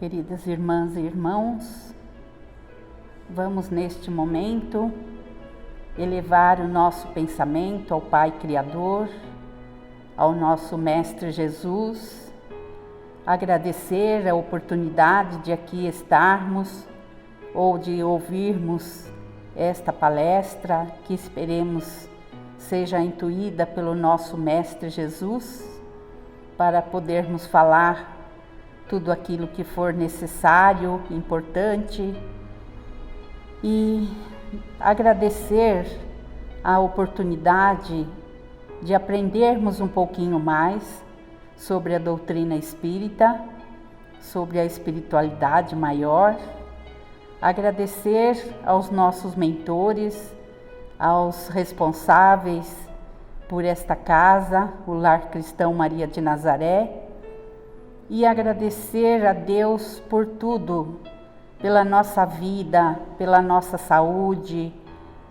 Queridas irmãs e irmãos, vamos neste momento elevar o nosso pensamento ao Pai Criador, ao nosso Mestre Jesus, agradecer a oportunidade de aqui estarmos ou de ouvirmos esta palestra que esperemos seja intuída pelo nosso Mestre Jesus, para podermos falar tudo aquilo que for necessário, importante, e agradecer a oportunidade de aprendermos um pouquinho mais sobre a doutrina espírita, sobre a espiritualidade maior, agradecer aos nossos mentores, aos responsáveis por esta casa, o Lar Cristão Maria de Nazaré, e agradecer a Deus por tudo, pela nossa vida, pela nossa saúde,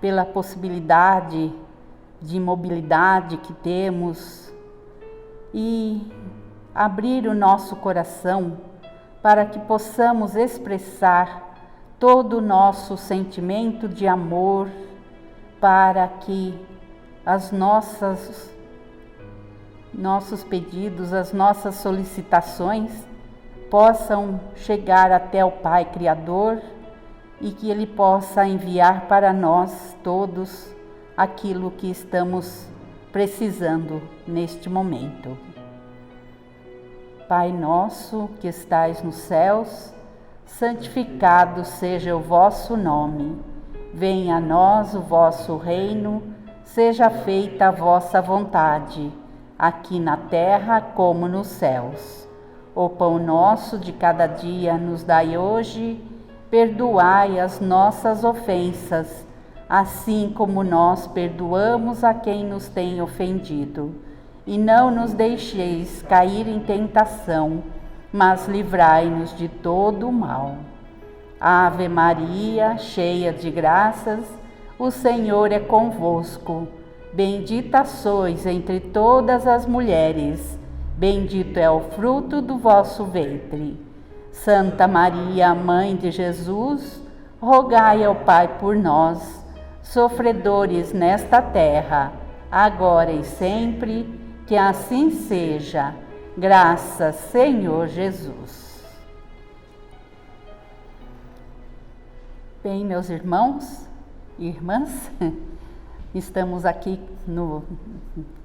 pela possibilidade de mobilidade que temos, e abrir o nosso coração para que possamos expressar todo o nosso sentimento de amor, para que nossos pedidos, as nossas solicitações possam chegar até o Pai Criador e que Ele possa enviar para nós todos aquilo que estamos precisando neste momento. Pai nosso que estais nos céus, santificado seja o vosso nome. Venha a nós o vosso reino, seja feita a vossa vontade, aqui na terra como nos céus. O pão nosso de cada dia nos dai hoje, perdoai as nossas ofensas, assim como nós perdoamos a quem nos tem ofendido. E não nos deixeis cair em tentação, mas livrai-nos de todo o mal. Ave Maria, cheia de graças, o Senhor é convosco. Bendita sois entre todas as mulheres, bendito é o fruto do vosso ventre. Santa Maria, Mãe de Jesus, rogai ao Pai por nós, sofredores nesta terra, agora e sempre, que assim seja. Graças, Senhor Jesus. Bem, meus irmãos e irmãs, estamos aqui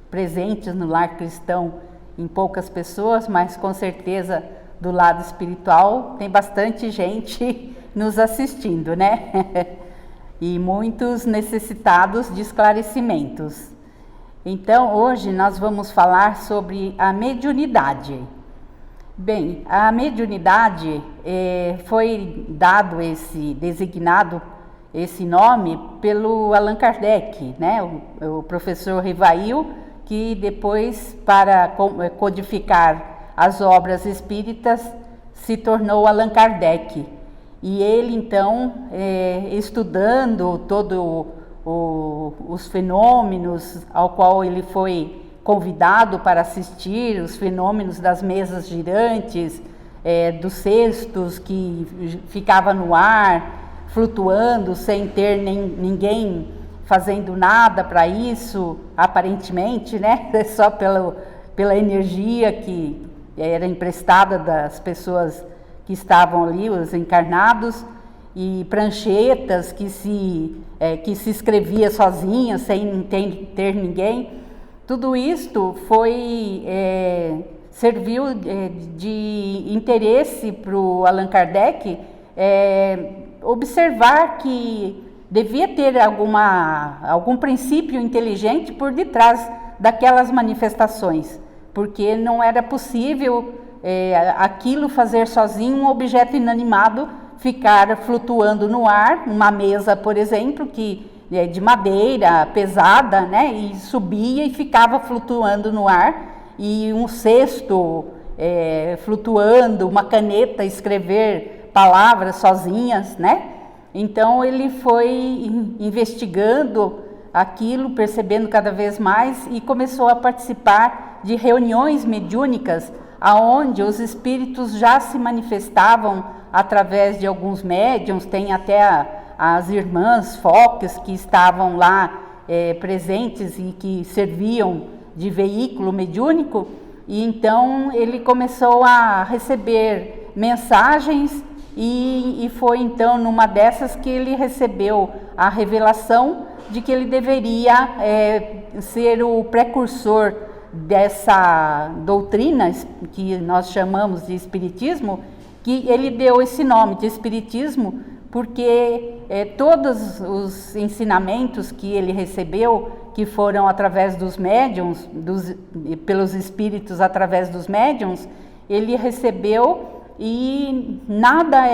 presentes no Lar Cristão em poucas pessoas, mas com certeza do lado espiritual tem bastante gente nos assistindo, né? E muitos necessitados de esclarecimentos. Então, hoje nós vamos falar sobre a mediunidade. Bem, a mediunidade foi designado esse nome pelo Allan Kardec, né? O professor Rivail, que depois, para codificar as obras espíritas, se tornou Allan Kardec. E ele, então, estudando todos os fenômenos ao qual ele foi convidado para assistir, os fenômenos das mesas girantes, dos cestos que ficava no ar, flutuando sem ter ninguém fazendo nada para isso, aparentemente, né? Só pela energia que era emprestada das pessoas que estavam ali, os encarnados, e pranchetas que se escrevia sozinha, sem ter ninguém. Tudo isto serviu de interesse para o Allan Kardec observar que devia ter algum princípio inteligente por detrás daquelas manifestações, porque não era possível aquilo fazer sozinho, um objeto inanimado ficar flutuando no ar, uma mesa, por exemplo, que de madeira pesada, né, e subia e ficava flutuando no ar, e um cesto flutuando, uma caneta escrever palavras sozinhas, né? Então ele foi investigando aquilo, percebendo cada vez mais, e começou a participar de reuniões mediúnicas aonde os espíritos já se manifestavam através de alguns médiuns. Tem até as irmãs Fox que estavam lá presentes e que serviam de veículo mediúnico, e então ele começou a receber mensagens e foi então numa dessas que ele recebeu a revelação de que ele deveria ser o precursor dessa doutrina que nós chamamos de Espiritismo, que ele deu esse nome de Espiritismo porque todos os ensinamentos que ele recebeu, que foram através dos médiuns, pelos espíritos através dos médiuns, ele recebeu e nada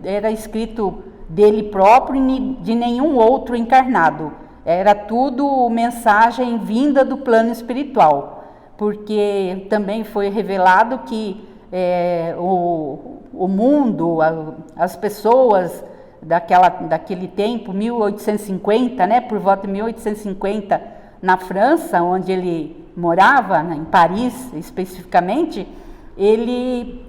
era escrito dele próprio e de nenhum outro encarnado. Era tudo mensagem vinda do plano espiritual, porque também foi revelado que o mundo, as pessoas daquele tempo, 1850, né, por volta de 1850, na França, onde ele morava, em Paris especificamente, lhe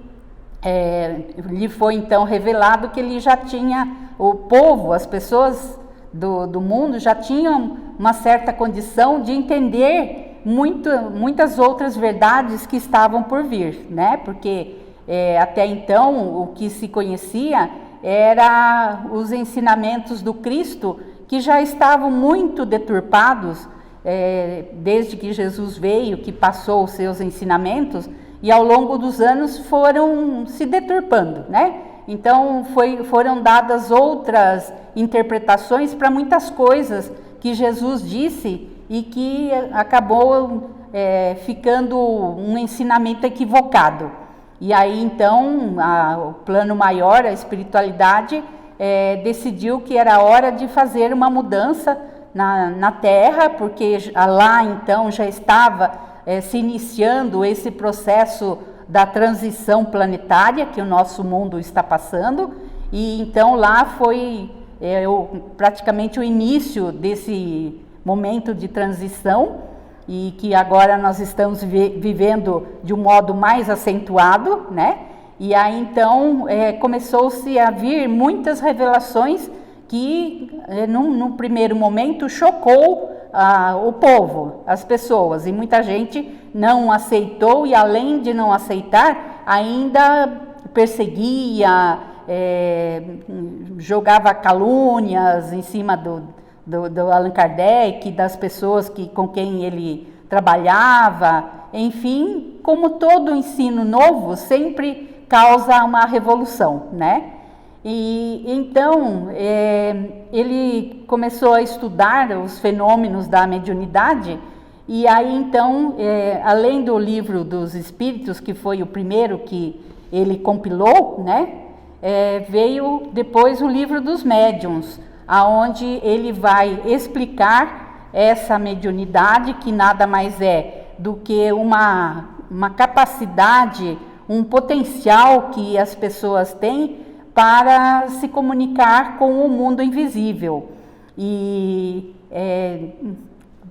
foi então revelado que ele já tinha, o povo, as pessoas do mundo já tinham uma certa condição de entender muitas outras verdades que estavam por vir, né? Porque até então o que se conhecia era os ensinamentos do Cristo, que já estavam muito deturpados desde que Jesus veio, que passou os seus ensinamentos, e ao longo dos anos foram se deturpando, né? Então foram dadas outras interpretações para muitas coisas que Jesus disse e que acabou ficando um ensinamento equivocado. E aí então o plano maior, a espiritualidade, decidiu que era hora de fazer uma mudança na Terra, porque lá então já estava se iniciando esse processo da transição planetária que o nosso mundo está passando, e então lá foi praticamente o início desse momento de transição, e que agora nós estamos vivendo de um modo mais acentuado, né? E aí então começou-se a vir muitas revelações que no primeiro momento chocou o povo, as pessoas, e muita gente não aceitou, e além de não aceitar, ainda perseguia, jogava calúnias em cima do Allan Kardec, das pessoas com quem ele trabalhava. Enfim, como todo ensino novo sempre causa uma revolução, né? E então ele começou a estudar os fenômenos da mediunidade, e aí então, além do livro dos Espíritos, que foi o primeiro que ele compilou, né, veio depois o livro dos Médiuns, aonde ele vai explicar essa mediunidade, que nada mais é do que uma capacidade, um potencial que as pessoas têm para se comunicar com o mundo invisível. E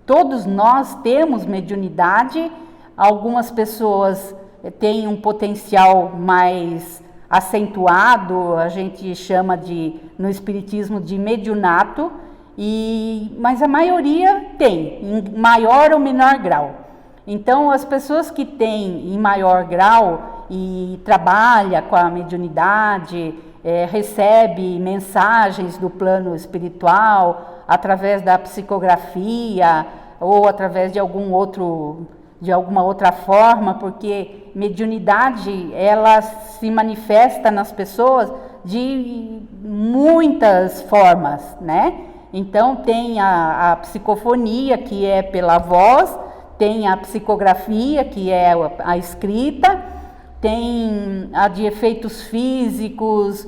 todos nós temos mediunidade. Algumas pessoas têm um potencial mais acentuado, a gente chama no espiritismo de mediunato, mas a maioria tem, em maior ou menor grau. Então, as pessoas que têm em maior grau e trabalha com a mediunidade, recebe mensagens do plano espiritual através da psicografia ou através de alguma outra forma, porque mediunidade ela se manifesta nas pessoas de muitas formas, né? Então tem a psicofonia, que é pela voz, tem a psicografia, que é a escrita, tem a de efeitos físicos,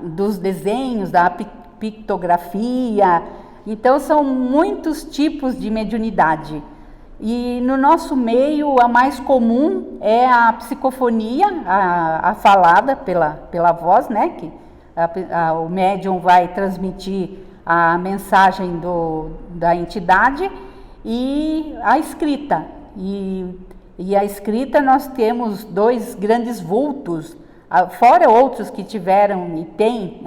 dos desenhos, da pictografia. Então são muitos tipos de mediunidade. E no nosso meio a mais comum é a psicofonia, a falada pela voz, né? Que o médium vai transmitir a mensagem da entidade, e a escrita, E a escrita nós temos 2 grandes vultos, fora outros que tiveram e tem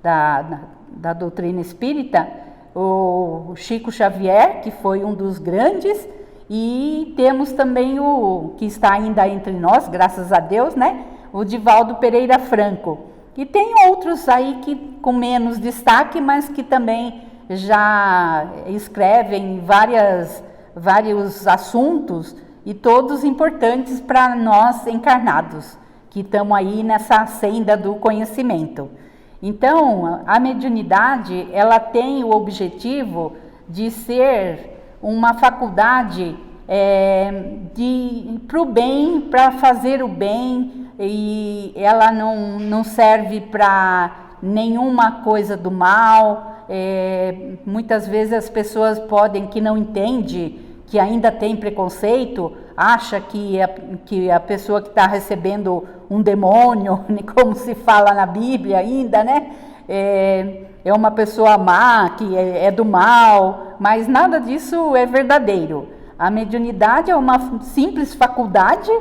da doutrina espírita, o Chico Xavier, que foi um dos grandes, e temos também o que está ainda entre nós, graças a Deus, né? O Divaldo Pereira Franco. E tem outros aí que com menos destaque, mas que também já escrevem vários assuntos, e todos importantes para nós encarnados, que estamos aí nessa senda do conhecimento. Então, a mediunidade, ela tem o objetivo de ser uma faculdade para o bem, para fazer o bem, e ela não serve para nenhuma coisa do mal. Muitas vezes as pessoas que não entendem, que ainda tem preconceito, acha que a pessoa que está recebendo um demônio, como se fala na Bíblia ainda, né? É uma pessoa má, que é do mal, mas nada disso é verdadeiro. A mediunidade é uma simples faculdade,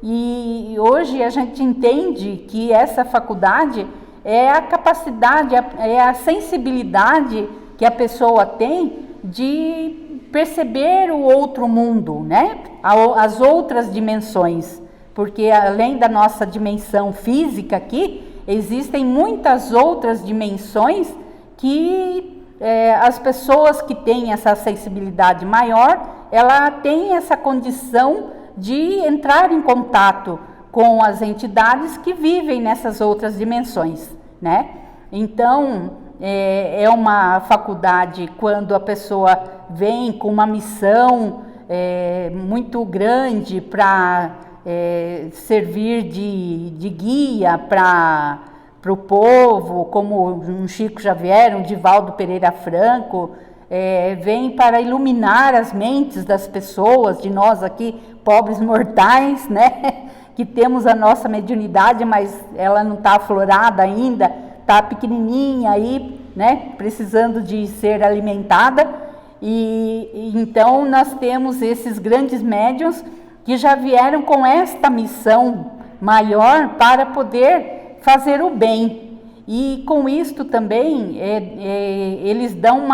e hoje a gente entende que essa faculdade é a capacidade, é a sensibilidade que a pessoa tem de perceber o outro mundo, né? As outras dimensões, porque além da nossa dimensão física aqui, existem muitas outras dimensões que as pessoas que têm essa sensibilidade maior, ela tem essa condição de entrar em contato com as entidades que vivem nessas outras dimensões, né? Então, é uma faculdade quando a pessoa vem com uma missão muito grande para servir de guia para o povo, como um Chico Xavier, um Divaldo Pereira Franco, vem para iluminar as mentes das pessoas, de nós aqui, pobres mortais, né? Que temos a nossa mediunidade, mas ela não está aflorada ainda, está pequenininha aí, né? Precisando de ser alimentada. E então nós temos esses grandes médiuns que já vieram com esta missão maior para poder fazer o bem. E com isto também eles dão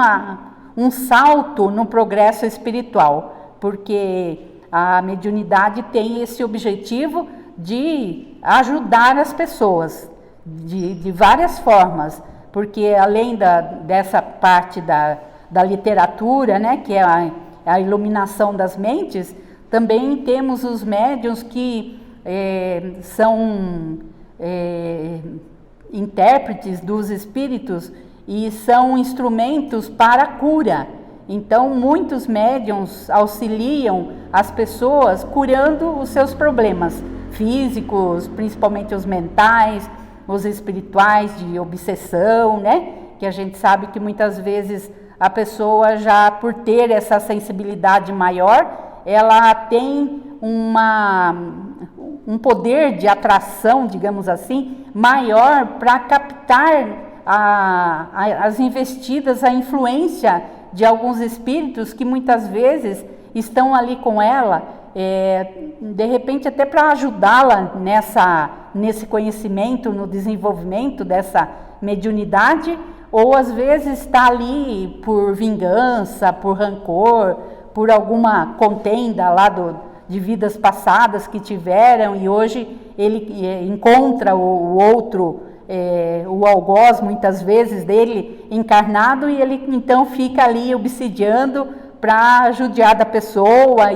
um salto no progresso espiritual, porque a mediunidade tem esse objetivo de ajudar as pessoas de várias formas, porque além dessa parte da literatura, né, que é a iluminação das mentes, também temos os médiuns que são intérpretes dos espíritos e são instrumentos para a cura. Então, muitos médiuns auxiliam as pessoas curando os seus problemas físicos, principalmente os mentais, os espirituais, de obsessão, né? Que a gente sabe que muitas vezes a pessoa, já por ter essa sensibilidade maior, ela tem um poder de atração, digamos assim, maior para captar as investidas, a influência de alguns espíritos que muitas vezes estão ali com ela, de repente até para ajudá-la nesse conhecimento, no desenvolvimento dessa mediunidade, ou às vezes está ali por vingança, por rancor, por alguma contenda lá de vidas passadas que tiveram, e hoje ele encontra o outro, o algoz muitas vezes dele encarnado, e ele então fica ali obsidiando para judiar da pessoa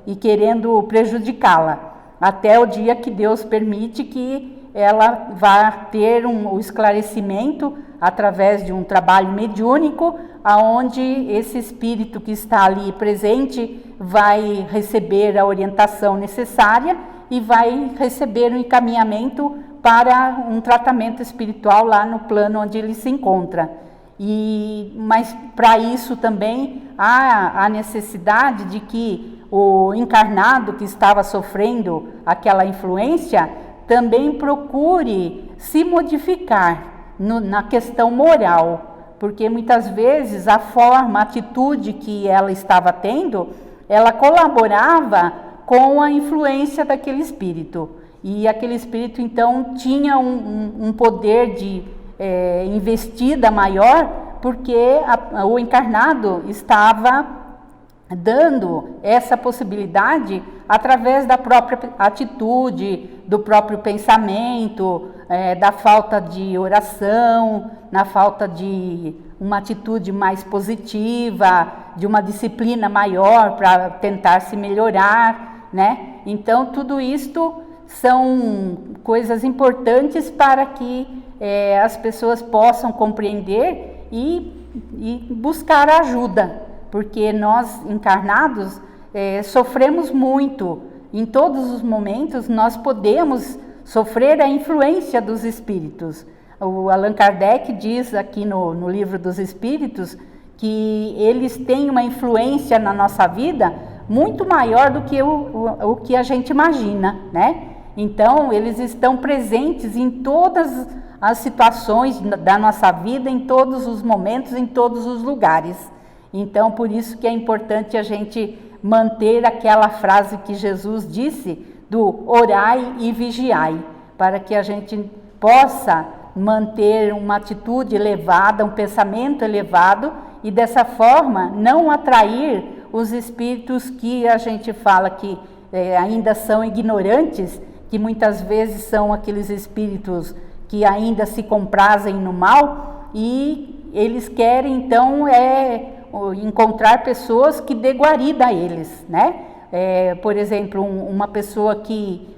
e querendo prejudicá-la, até o dia que Deus permite que ela vá ter o esclarecimento através de um trabalho mediúnico, aonde esse espírito que está ali presente vai receber a orientação necessária e vai receber um encaminhamento para um tratamento espiritual lá no plano onde ele se encontra. Mas para isso também há a necessidade de que o encarnado que estava sofrendo aquela influência também procure se modificar na questão moral, porque muitas vezes a atitude que ela estava tendo ela colaborava com a influência daquele espírito. E aquele espírito, então, tinha um poder de investida maior, porque o encarnado estava dando essa possibilidade através da própria atitude, do próprio pensamento, da falta de oração, na falta de uma atitude mais positiva, de uma disciplina maior para tentar se melhorar, né? Então, tudo isto são coisas importantes para que as pessoas possam compreender e buscar ajuda, porque nós encarnados sofremos muito. Em todos os momentos nós podemos sofrer a influência dos espíritos. O Allan Kardec diz aqui no Livro dos Espíritos que eles têm uma influência na nossa vida muito maior do que o que a gente imagina, né? Então, eles estão presentes em todas as situações da nossa vida, em todos os momentos, em todos os lugares. Então, por isso que é importante a gente manter aquela frase que Jesus disse do orai e vigiai, para que a gente possa manter uma atitude elevada, um pensamento elevado e dessa forma não atrair os espíritos que a gente fala que ainda são ignorantes, que muitas vezes são aqueles espíritos que ainda se comprazem no mal e eles querem então encontrar pessoas que dê guarida a eles, né? Por exemplo, uma pessoa que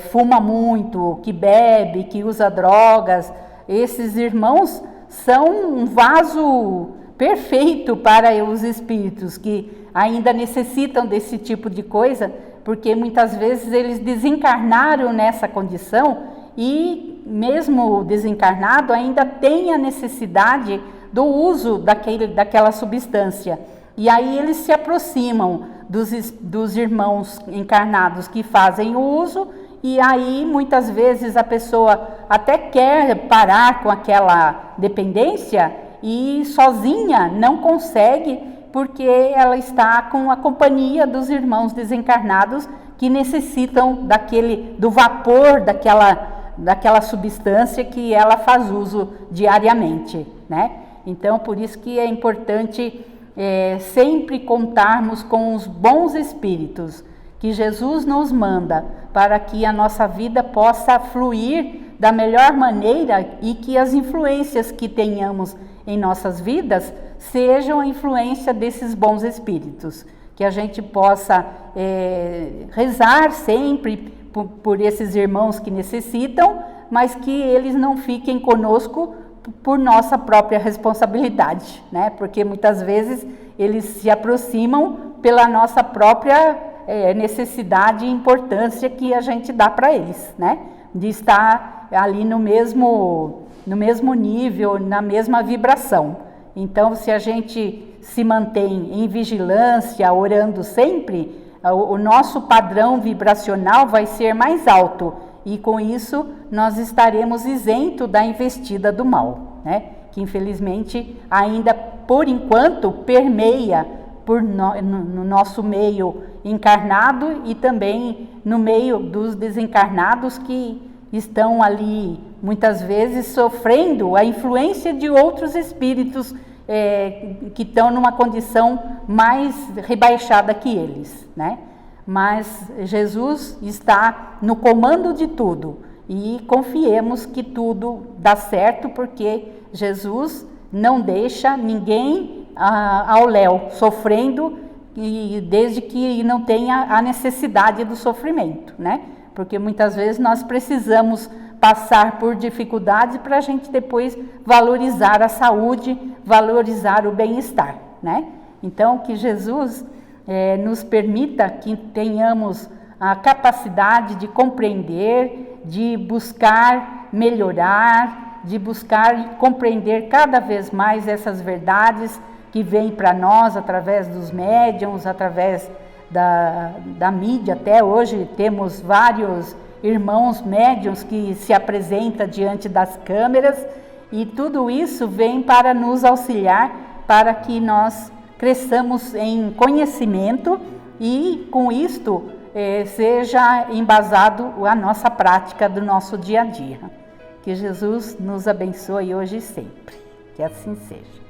fuma muito, que bebe, que usa drogas, esses irmãos são um vaso perfeito para os espíritos que ainda necessitam desse tipo de coisa, porque muitas vezes eles desencarnaram nessa condição e mesmo desencarnado ainda tem a necessidade do uso daquela substância. E aí eles se aproximam dos irmãos encarnados que fazem o uso, e aí muitas vezes a pessoa até quer parar com aquela dependência e sozinha não consegue, porque ela está com a companhia dos irmãos desencarnados que necessitam do vapor daquela substância que ela faz uso diariamente, né? Então, por isso que é importante sempre contarmos com os bons espíritos que Jesus nos manda para que a nossa vida possa fluir da melhor maneira e que as influências que tenhamos em nossas vidas sejam a influência desses bons espíritos, que a gente possa rezar sempre por esses irmãos que necessitam, mas que eles não fiquem conosco por nossa própria responsabilidade, né? Porque muitas vezes eles se aproximam pela nossa própria necessidade e importância que a gente dá para eles, né? De estar ali no mesmo nível, na mesma vibração. Então, se a gente se mantém em vigilância, orando sempre, o nosso padrão vibracional vai ser mais alto e com isso nós estaremos isentos da investida do mal, né? Que infelizmente ainda por enquanto permeia no nosso meio encarnado e também no meio dos desencarnados que estão ali muitas vezes sofrendo a influência de outros espíritos que estão numa condição mais rebaixada que eles, né? Mas Jesus está no comando de tudo e confiemos que tudo dá certo, porque Jesus não deixa ninguém ao léu sofrendo, e desde que não tenha a necessidade do sofrimento, né? Porque muitas vezes nós precisamos passar por dificuldades para a gente depois valorizar a saúde, valorizar o bem-estar, né? Então, que Jesus nos permita que tenhamos a capacidade de compreender, de buscar melhorar, de buscar compreender cada vez mais essas verdades que vêm para nós através dos médiuns, através da mídia. Até hoje temos vários irmãos médiuns que se apresentam diante das câmeras, e tudo isso vem para nos auxiliar, para que nós cresçamos em conhecimento e com isto seja embasado a nossa prática do nosso dia a dia. Que Jesus nos abençoe hoje e sempre. Que assim seja.